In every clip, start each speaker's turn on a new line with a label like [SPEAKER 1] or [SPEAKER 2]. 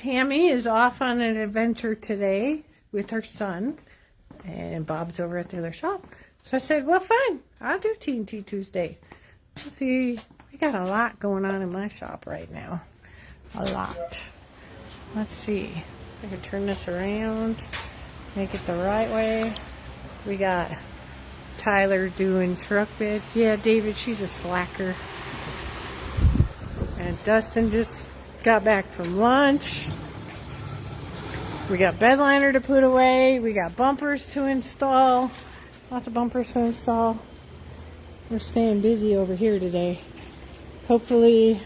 [SPEAKER 1] Tammy is off on an adventure today with her son, and Bob's over at the other shop. So I said, well, fine, I'll do TNT Tuesday. See, we got a lot going on in my shop right now. A lot. Let's see. I can turn this around, make it the right way. We got Tyler doing truck beds. Yeah, David, she's a slacker. And Dustin just got back from lunch. We got bed liner to put away. We got bumpers to install. Lots of bumpers to install. We're staying busy over here today. Hopefully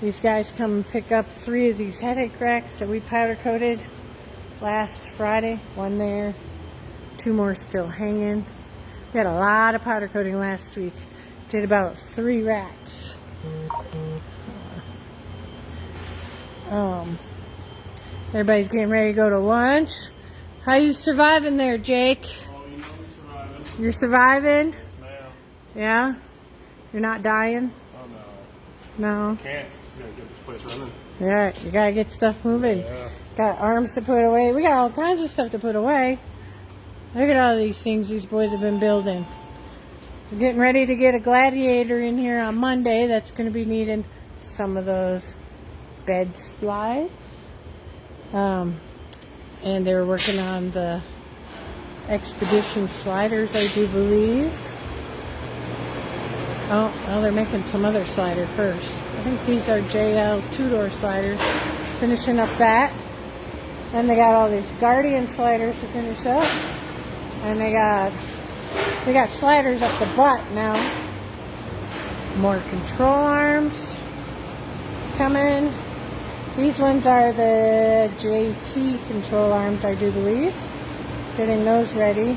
[SPEAKER 1] these guys come and pick up 3 of these headache racks that we powder coated last Friday. 1 there, 2 more still hanging. We had a lot of powder coating last week. Did about 3 racks. Everybody's getting ready to go to lunch. How you surviving there, Jake?
[SPEAKER 2] Oh, you know we're surviving.
[SPEAKER 1] You're surviving?
[SPEAKER 2] Yes, ma'am.
[SPEAKER 1] Yeah? You're not dying?
[SPEAKER 2] Oh, no.
[SPEAKER 1] No?
[SPEAKER 2] Can't. We gotta get this place running.
[SPEAKER 1] Yeah, you gotta get stuff moving.
[SPEAKER 2] Yeah.
[SPEAKER 1] Got arms to put away. We got all kinds of stuff to put away. Look at all these things these boys have been building. We're getting ready to get a gladiator in here on Monday that's going to be needing some of those bed slides. And they're working on the expedition sliders, I do believe. Oh, well, they're making some other slider first. I think these are JL 2-door sliders. Finishing up that. Then they got all these Guardian sliders to finish up. And they got sliders up the butt now. More control arms coming. These ones are the JT control arms, I do believe. Getting those ready.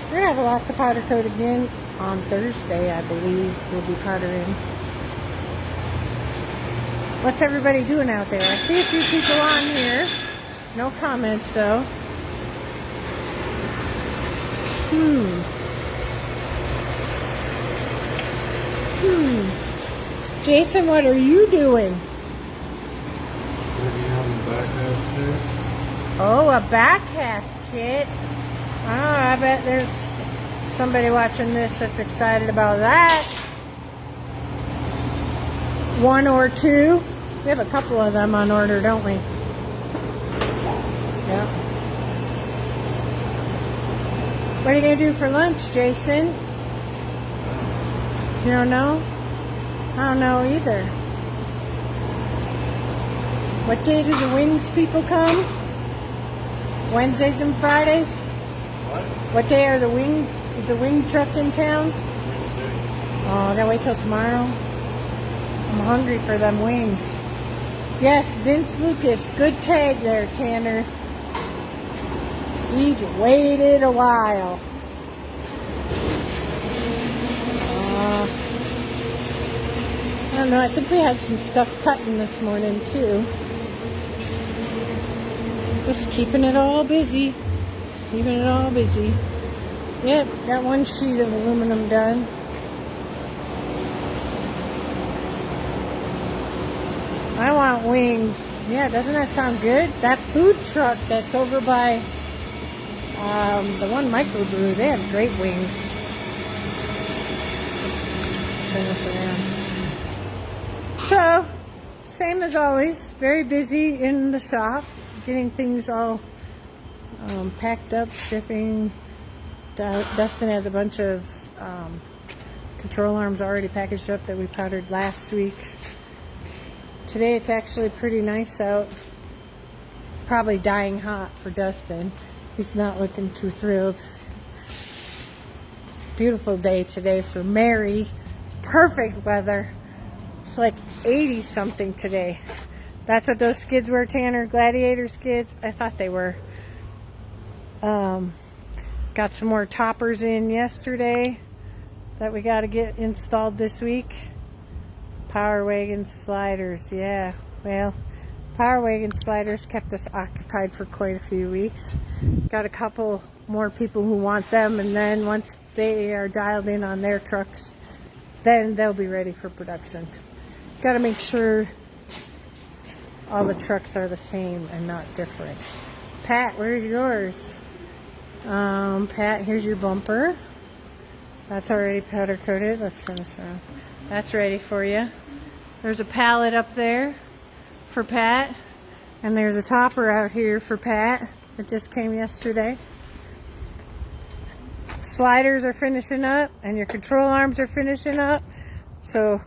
[SPEAKER 1] We're going to have a lot to powder coat again on Thursday, I believe. We'll be powdering. What's everybody doing out there? I see a few people on here. No comments, though. Jason, what are you doing? Oh, a back half kit. Oh, I bet there's somebody watching this that's excited about that. 1 or 2. We have a couple of them on order, don't we? Yeah. What are you going to do for lunch, Jason? You don't know? I don't know either. What day do the wings people come? Wednesdays and Fridays? What day are is the wing truck in town?
[SPEAKER 2] Wednesday.
[SPEAKER 1] Oh, I gotta wait till tomorrow. I'm hungry for them wings. Yes, Vince Lucas. Good tag there, Tanner. He's waited a while. I don't know. I think we had some stuff cutting this morning, too. Just keeping it all busy. Keeping it all busy. Yep, got 1 sheet of aluminum done. I want wings. Yeah, doesn't that sound good? That food truck that's over by the one microbrew, they have great wings. Turn this around. So, same as always, very busy in the shop, getting things all packed up, shipping. Dustin has a bunch of control arms already packaged up that we powdered last week. Today it's actually pretty nice out. Probably dying hot for Dustin. He's not looking too thrilled. Beautiful day today for Mary. Perfect weather. It's like 80 something today. That's what those skids were, Tanner? Gladiator skids? I thought they were. Got some more toppers in yesterday that we got to get installed this week. Power wagon sliders, yeah. Well, power wagon sliders kept us occupied for quite a few weeks. Got a couple more people who want them, and then once they are dialed in on their trucks, then they'll be ready for production. Got to make sure all the trucks are the same and not different. Pat, where's yours? Pat, here's your bumper. That's already powder coated. Let's turn this around. That's ready for you. There's a pallet up there for Pat. And there's a topper out here for Pat. It just came yesterday. Sliders are finishing up and your control arms are finishing up. So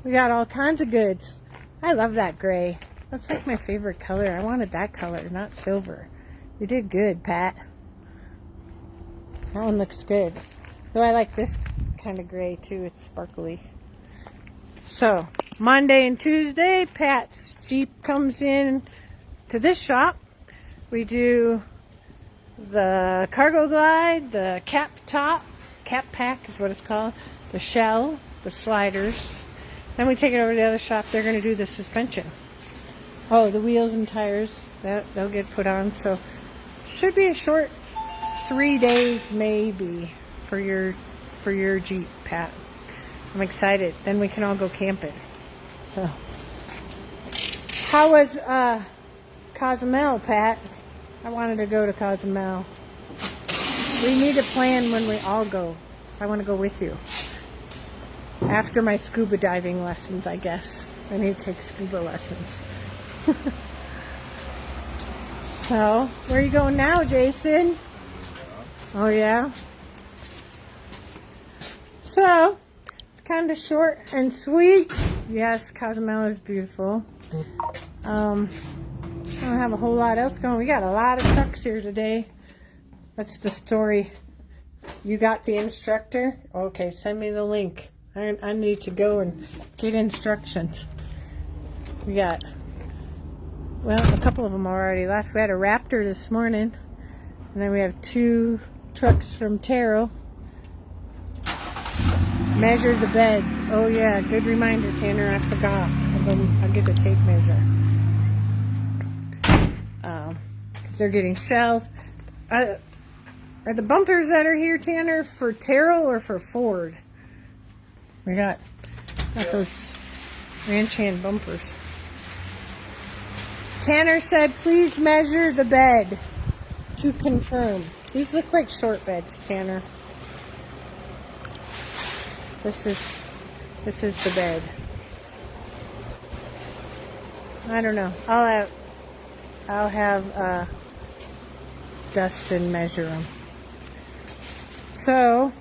[SPEAKER 1] we got all kinds of goods. I love that gray. That's like my favorite color. I wanted that color, not silver. You did good, Pat. That one looks good. Though I like this kind of gray too. It's sparkly. So, Monday and Tuesday, Pat's Jeep comes in to this shop. We do the cargo glide, the cap pack is what it's called, the shell, the sliders. Then we take it over to the other shop. They're going to do the suspension. Oh, the wheels and tires, they'll get put on. So should be a short 3 days maybe for your Jeep, Pat. I'm excited. Then we can all go camping. So how was Cozumel, Pat? I wanted to go to Cozumel. We need a plan when we all go. So I want to go with you. After my scuba diving lessons, I guess. I need to take scuba lessons. So, where are you going now, Jason? Oh, yeah? So, it's kind of short and sweet. Yes, Cozumel is beautiful. I don't have a whole lot else going. We got a lot of trucks here today. That's the story. You got the instructor? Okay, send me the link. I need to go and get instructions. We got, well, a couple of them already left. We had a Raptor this morning. And then we have 2 trucks from Terrell. Measure the beds. Oh, yeah, good reminder, Tanner. I forgot. I'll get the tape measure. Because they're getting shells. Are the bumpers that are here, Tanner, for Terrell or for Ford? We got those ranch hand bumpers. Tanner said, please measure the bed to confirm. These look like short beds, Tanner. This is the bed. I don't know. I'll have Dustin measure them. So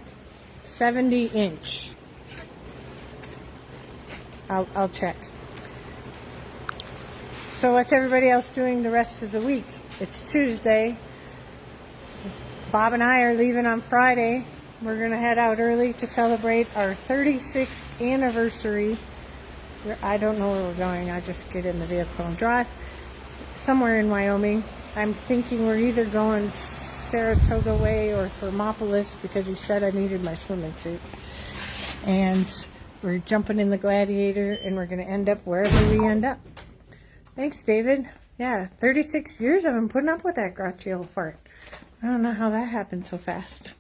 [SPEAKER 1] 70 inch. I'll check. So what's everybody else doing the rest of the week? It's Tuesday. Bob and I are leaving on Friday. We're going to head out early to celebrate our 36th anniversary. I don't know where we're going. I just get in the vehicle and drive. Somewhere in Wyoming. I'm thinking we're either going Saratoga way or Thermopolis because he said I needed my swimming suit. And we're jumping in the Gladiator and we're going to end up wherever we end up. Thanks, David. Yeah, 36 years I've been putting up with that grouchy old fart. I don't know how that happened so fast.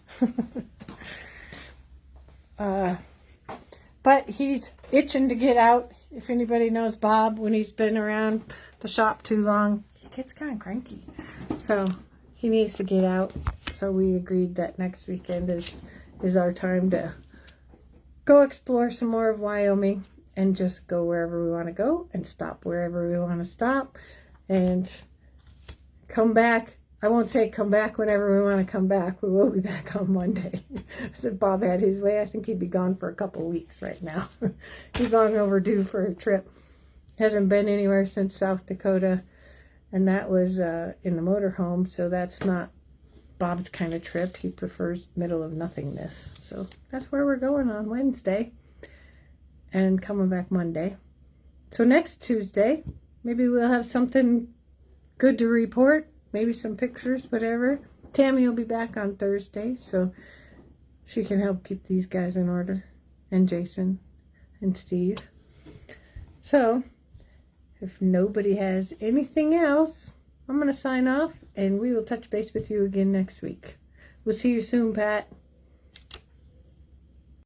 [SPEAKER 1] But he's itching to get out. If anybody knows Bob, when he's been around the shop too long, he gets kind of cranky. So he needs to get out. So we agreed that next weekend is our time to go explore some more of Wyoming and just go wherever we want to go and stop wherever we want to stop and come back. I won't say come back whenever we want to come back. We will be back on Monday. If Bob had his way, I think he'd be gone for a couple weeks right now. He's long overdue for a trip. Hasn't been anywhere since South Dakota, and that was in the motorhome, so that's not Bob's kind of trip. He prefers middle of nothingness. So that's where we're going on Wednesday and coming back Monday. So next Tuesday, maybe we'll have something good to report. Maybe some pictures, whatever. Tammy will be back on Thursday, so she can help keep these guys in order. And Jason and Steve. So, if nobody has anything else, I'm going to sign off, and we will touch base with you again next week. We'll see you soon, Pat.